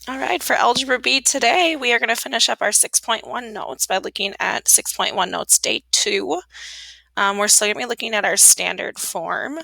All right, for Algebra B today, we are going to finish up our 6.1 notes by looking at 6.1 notes day 2. We're still going to be looking at our standard form.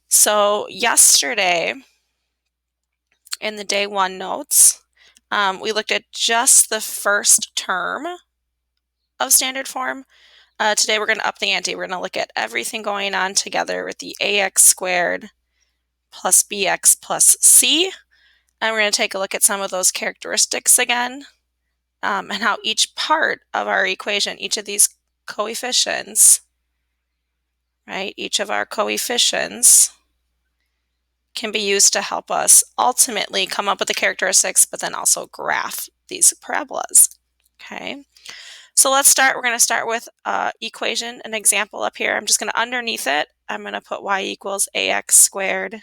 So yesterday, in the day 1 notes, we looked at just the first term of standard form. Today we're going to up the ante. We're going to look at everything going on together with the ax squared plus bx plus c. And we're going to take a look at some of those characteristics again. And how each part of our equation, each of these coefficients, right, each of our coefficients can be used to help us ultimately come up with the characteristics, but then also graph these parabolas. Okay, so let's start. We're going to start with equation, an example up here. I'm just going to underneath it, I'm going to put y equals ax squared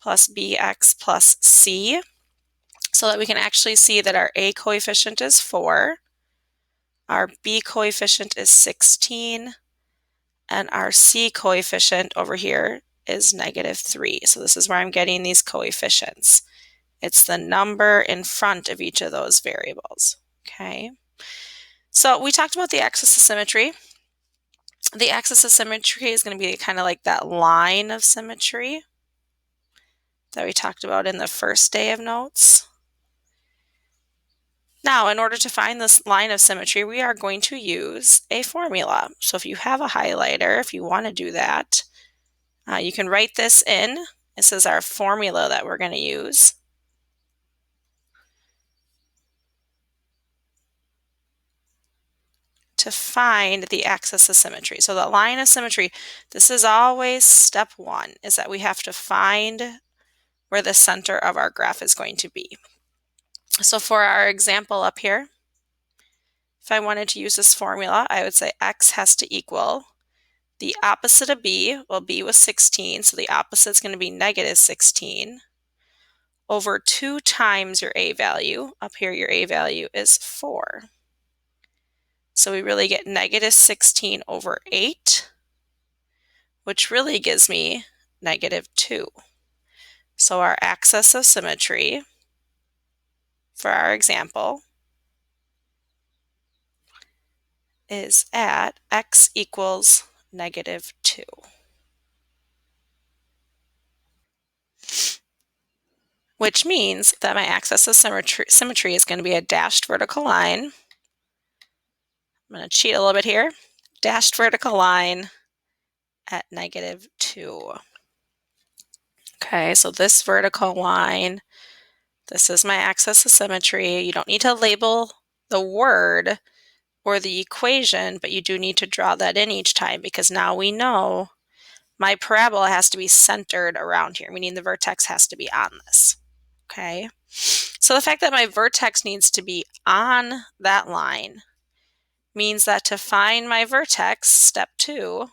plus bx plus c, so that we can actually see that our a coefficient is 4, our b coefficient is 16, and our c coefficient over here is -3. So this is where I'm getting these coefficients. It's the number in front of each of those variables. Okay. So we talked about the axis of symmetry. The axis of symmetry is going to be kind of like that line of symmetry that we talked about in the first day of notes. Now, in order to find this line of symmetry, we are going to use a formula. So if you have a highlighter, if you want to do that, you can write this in. This is our formula that we're going to use. To find the axis of symmetry. So the line of symmetry, this is always step 1, is that we have to find where the center of our graph is going to be. So for our example up here, if I wanted to use this formula, I would say x has to equal the opposite of b. Well, b was 16, so the opposite is going to be -16 over 2 times your a value. Up here, your a value is 4. So we really get -16 over 8, which really gives me -2. So our axis of symmetry for our example is at x equals -2. Which means that my axis of symmetry is going to be a dashed vertical line. I'm going to cheat a little bit here. Dashed vertical line at -2. Okay, so this vertical line, this is my axis of symmetry. You don't need to label the word or the equation, but you do need to draw that in each time, because now we know my parabola has to be centered around here, meaning the vertex has to be on this. Okay, so the fact that my vertex needs to be on that line means that to find my vertex, step 2,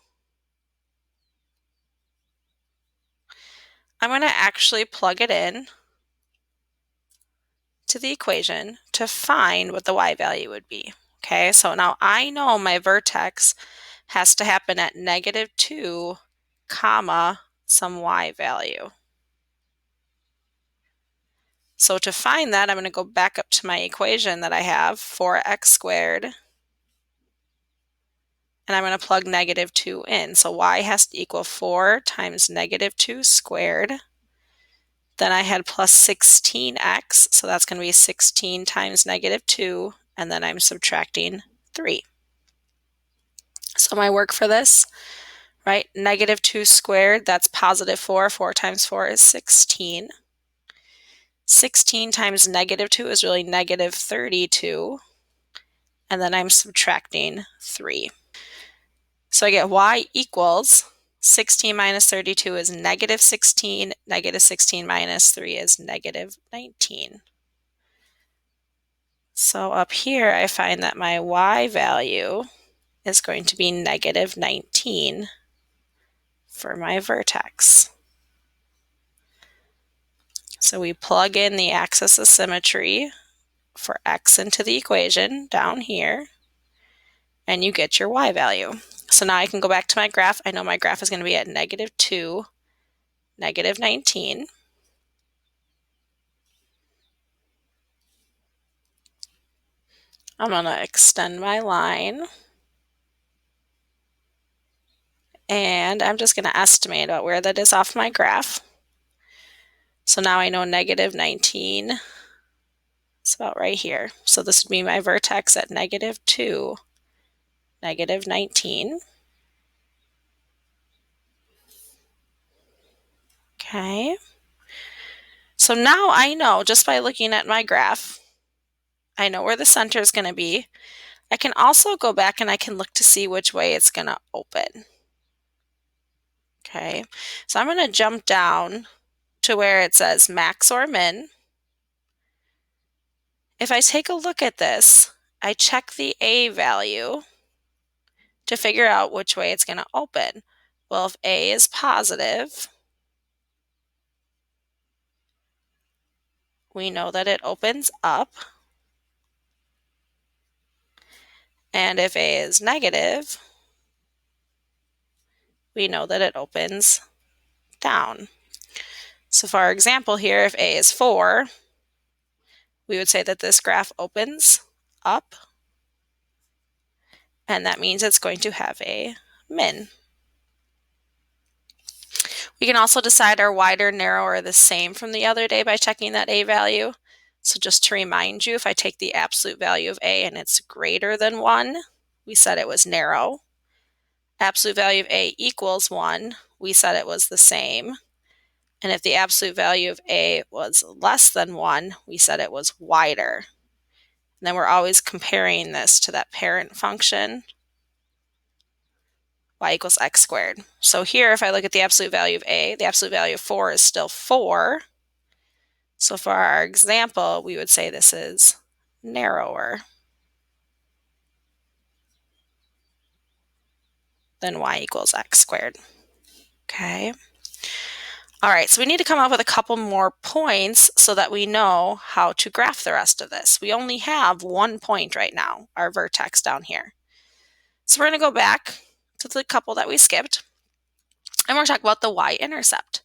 I'm going to actually plug it in to the equation to find what the y value would be. Okay, so now I know my vertex has to happen at -2, comma, some y value. So to find that, I'm going to go back up to my equation that I have, 4x squared, and I'm going to plug -2 in. So y has to equal 4 times -2 squared. Then I had plus 16x, so that's going to be 16 times -2, and then I'm subtracting 3. So my work for this, right, -2 squared, that's +4. 4 times 4 is 16. 16 times -2 is really -32, and then I'm subtracting 3. So I get y equals 16 minus 32 is -16. -16 minus 3 is -19. So up here, I find that my y value is going to be -19 for my vertex. So we plug in the axis of symmetry for x into the equation down here, and you get your y value. So now I can go back to my graph. I know my graph is going to be at -2, -19. I'm going to extend my line. And I'm just going to estimate about where that is off my graph. So now I know negative 19 is about right here. So this would be my vertex at negative 2, negative 19. Okay. So now I know, just by looking at my graph, I know where the center is going to be. I can also go back and I can look to see which way it's going to open. Okay. So I'm going to jump down to where it says max or min. If I take a look at this, I check the A value to figure out which way it's going to open. Well, if A is positive, we know that it opens up. And if A is negative, we know that it opens down. So for our example here, if A is 4, we would say that this graph opens up, and that means it's going to have a min. We can also decide our wider, narrower, the same from the other day by checking that A value. So just to remind you, if I take the absolute value of A and it's greater than 1, we said it was narrow. Absolute value of A equals 1, we said it was the same. And if the absolute value of A was less than 1, we said it was wider. And then we're always comparing this to that parent function, y equals x squared. So here, if I look at the absolute value of A, the absolute value of 4 is still 4. So for our example, we would say this is narrower than y equals x squared. Okay. All right, so we need to come up with a couple more points so that we know how to graph the rest of this. We only have one point right now, our vertex down here. So we're going to go back to the couple that we skipped, and we're going to talk about the y-intercept.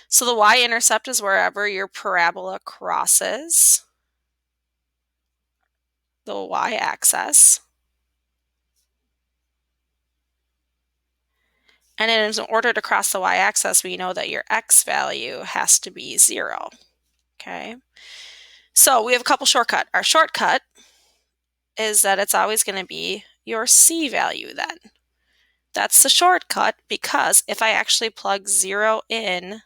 So the y-intercept is wherever your parabola crosses the y-axis. And in order to cross the y-axis, we know that your x value has to be 0. Okay. So we have a couple shortcuts. Our shortcut is that it's always going to be your c value then. That's the shortcut because if I actually plug 0 in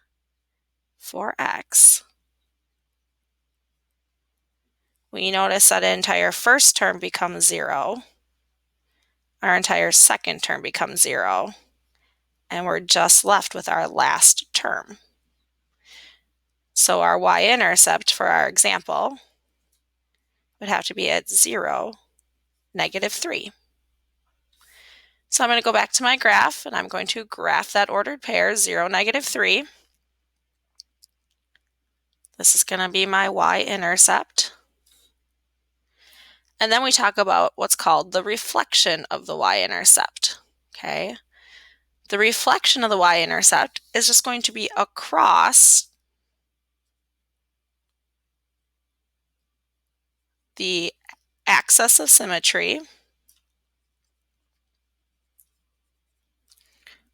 for x, we notice that an entire first term becomes 0. Our entire second term becomes 0. And we're just left with our last term. So our y-intercept for our example would have to be at 0, negative 3. So I'm going to go back to my graph, and I'm going to graph that ordered pair, 0, negative 3. This is going to be my y-intercept. And then we talk about what's called the reflection of the y-intercept. Okay. The reflection of the y-intercept is just going to be across the axis of symmetry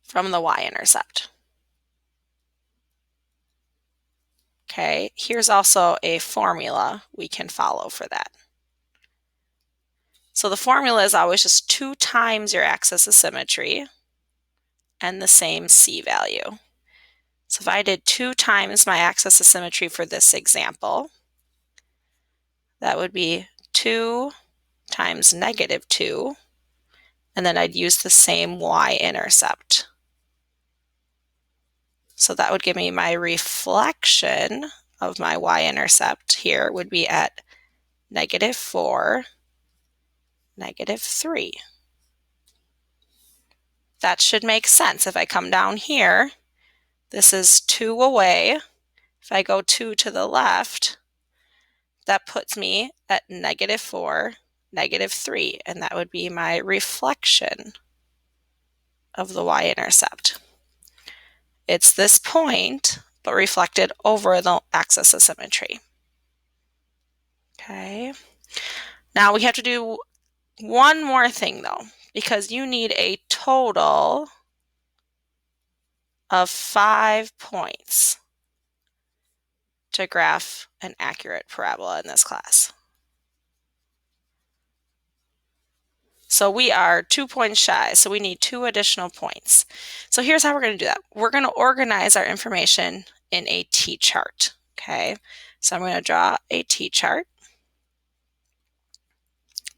from the y-intercept. Okay, here's also a formula we can follow for that. So the formula is always just 2 times your axis of symmetry and the same c value. So if I did 2 times my axis of symmetry for this example, that would be 2 times negative 2, and then I'd use the same y-intercept. So that would give me my reflection of my y-intercept here would be at negative 4, negative 3. That should make sense. If I come down here, this is 2 away. If I go 2 to the left, that puts me at negative 4, negative 3, and that would be my reflection of the y-intercept. It's this point, but reflected over the axis of symmetry. Okay. Now we have to do one more thing though, because you need a total of 5 points to graph an accurate parabola in this class. So we are 2 points shy, so we need 2 additional points. So here's how we're going to do that. We're going to organize our information in a T-chart, okay? So I'm going to draw a T-chart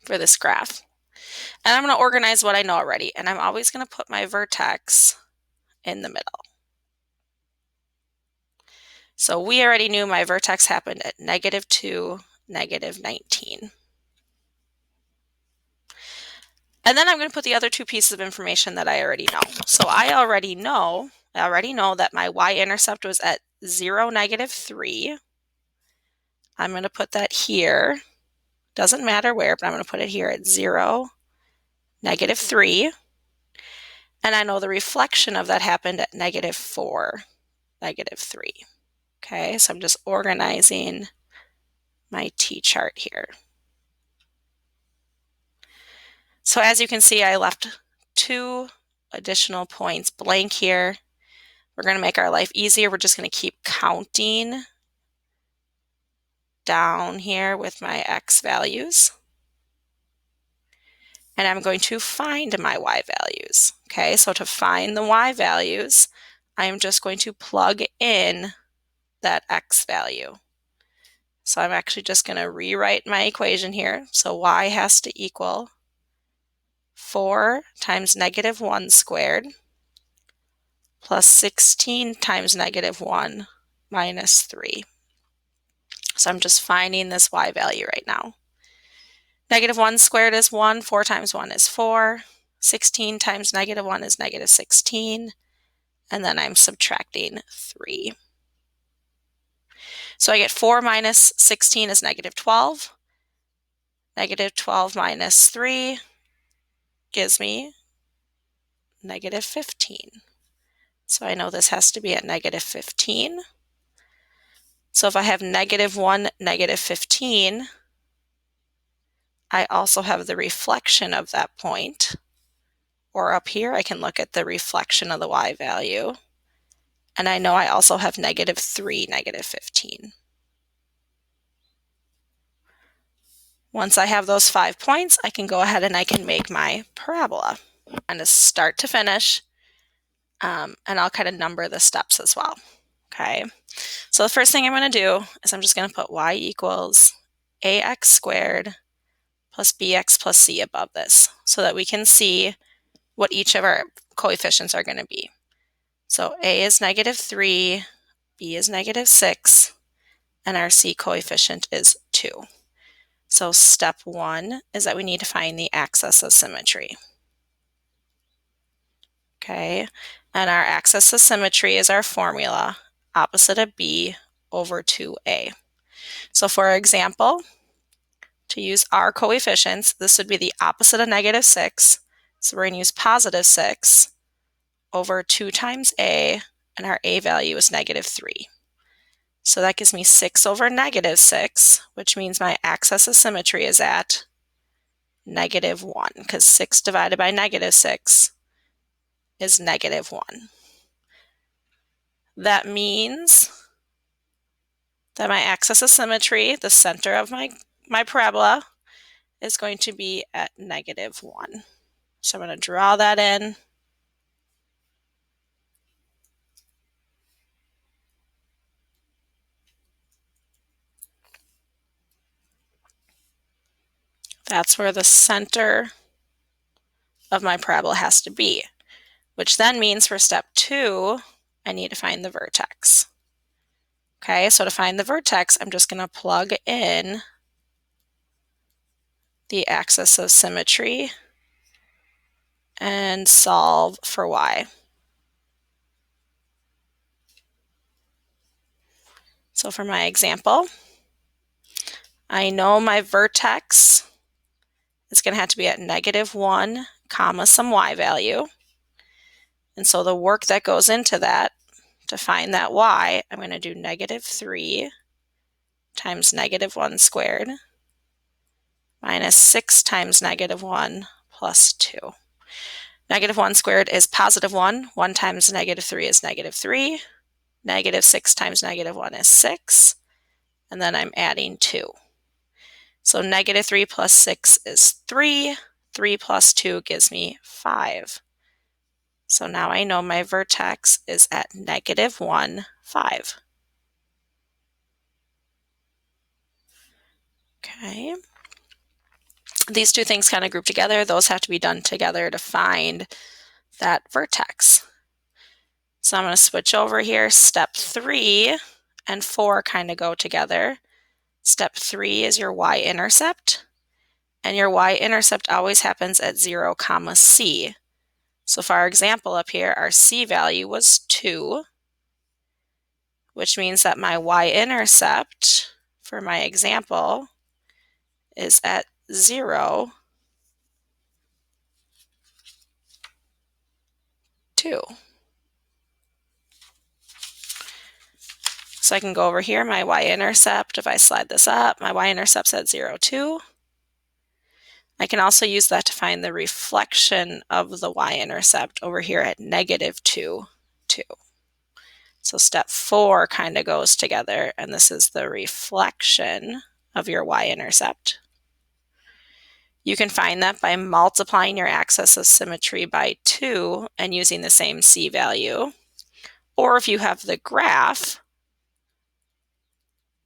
for this graph. And I'm going to organize what I know already, and I'm always going to put my vertex in the middle. So we already knew my vertex happened at -2, -19. And then I'm going to put the other 2 pieces of information that I already know. So I already know that my y-intercept was at 0, -3. I'm going to put that here. Doesn't matter where, but I'm going to put it here at 0, -3. And I know the reflection of that happened at -4, -3. Okay, so I'm just organizing my T-chart here. So as you can see, I left 2 additional points blank here. We're going to make our life easier. We're just going to keep counting down here with my x values. And I'm going to find my y values. Okay, so to find the y values, I'm just going to plug in that x value. So I'm actually just going to rewrite my equation here. So y has to equal 4 times -1 squared plus 16 times -1 minus 3. So I'm just finding this y value right now. -1 squared is 1, 4 times 1 is 4, 16 times -1 is -16, and then I'm subtracting 3. So I get 4 minus 16 is -12. -12 minus 3 gives me -15. So I know this has to be at -15. So if I have -1, -15, I also have the reflection of that point. Or up here, I can look at the reflection of the y value. And I know I also have -3, -15. Once I have those 5 points, I can go ahead and I can make my parabola. And it's start to finish, and I'll kind of number the steps as well. Okay, so the first thing I'm going to do is I'm just going to put y equals ax squared plus bx plus c above this so that we can see what each of our coefficients are going to be. So a is -3, b is -6, and our c coefficient is 2. So step 1 is that we need to find the axis of symmetry. Okay, and our axis of symmetry is our formula, opposite of b over 2a. So for example, to use our coefficients, this would be the opposite of -6. So we're going to use +6 over 2 times a, and our a value is -3. So that gives me 6 over -6, which means my axis of symmetry is at -1, because 6 divided by -6 is -1. That means that my axis of symmetry, the center of my parabola, is going to be at -1. So I'm going to draw that in. That's where the center of my parabola has to be, which then means for step 2, I need to find the vertex. Okay, so to find the vertex, I'm just going to plug in the axis of symmetry and solve for y. So for my example, I know my vertex is going to have to be at -1 comma some y value. And so the work that goes into that, to find that y, I'm going to do -3 times -1 squared minus 6 times negative 1 plus 2. Negative 1 squared is positive 1. 1 times negative 3 is negative 3. Negative 6 times negative 1 is 6. And then I'm adding 2. So negative 3 plus 6 is 3. 3 plus 2 gives me 5. So now I know my vertex is at negative 1, 5. Okay. These two things kind of group together. Those have to be done together to find that vertex. So I'm going to switch over here. Step 3 and 4 kind of go together. Step 3 is your y-intercept. And your y-intercept always happens at 0, c. So for our example up here, our c value was 2, which means that my y-intercept for my example is at 0, 2. So I can go over here, my y-intercept, if I slide this up, my y-intercept's at 0, 2. I can also use that to find the reflection of the y-intercept over here at negative 2, 2. So step 4 kind of goes together, and this is the reflection of your y-intercept. You can find that by multiplying your axis of symmetry by 2 and using the same c value. Or if you have the graph,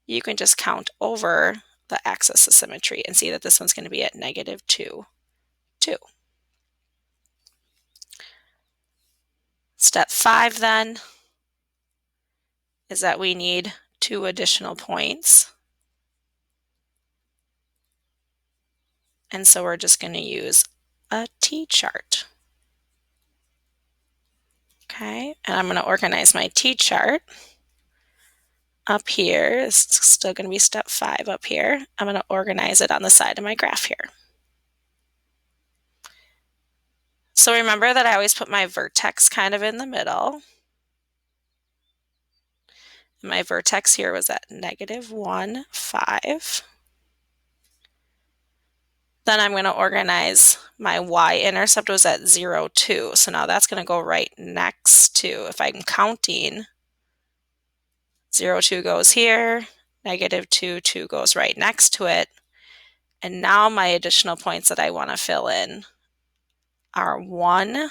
you can just count over the axis of symmetry and see that this one's going to be at negative 2, 2. Step 5 then is that we need 2 additional points. And so we're just going to use a t-chart. Okay, and I'm going to organize my t-chart. Up here is still going to be step 5 up here. I'm going to organize it on the side of my graph here. So remember that I always put my vertex kind of in the middle. My vertex here was at negative 1, 5. Then I'm going to organize my y-intercept was at 0, 2. So now that's going to go right next to, if I'm counting, 0, 2 goes here, negative 2, 2 goes right next to it. And now my additional points that I want to fill in are 1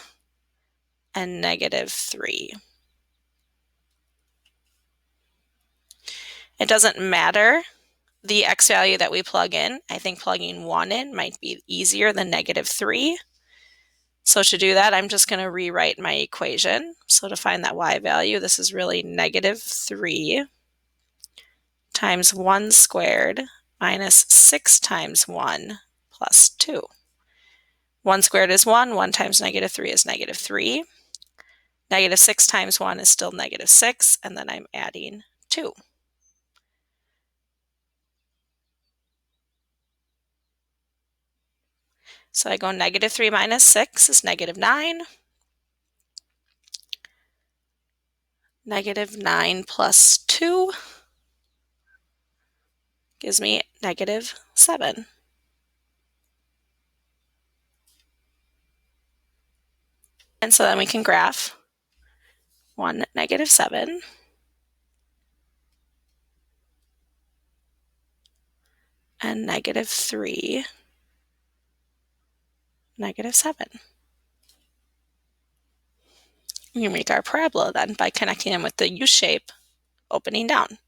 and negative 3. It doesn't matter the x value that we plug in. I think plugging 1 in might be easier than negative 3. So to do that, I'm just going to rewrite my equation. So to find that y value, this is really negative 3 times 1 squared minus 6 times 1 plus 2. 1 squared is 1. 1 times negative 3 is negative 3. Negative 6 times 1 is still negative 6. And then I'm adding 2. So I go negative 3 minus 6 is negative 9. Negative 9 plus 2 gives me negative 7. And so then we can graph 1, negative 7. And negative 3, negative 7. We can make our parabola then by connecting them with the U shape opening down.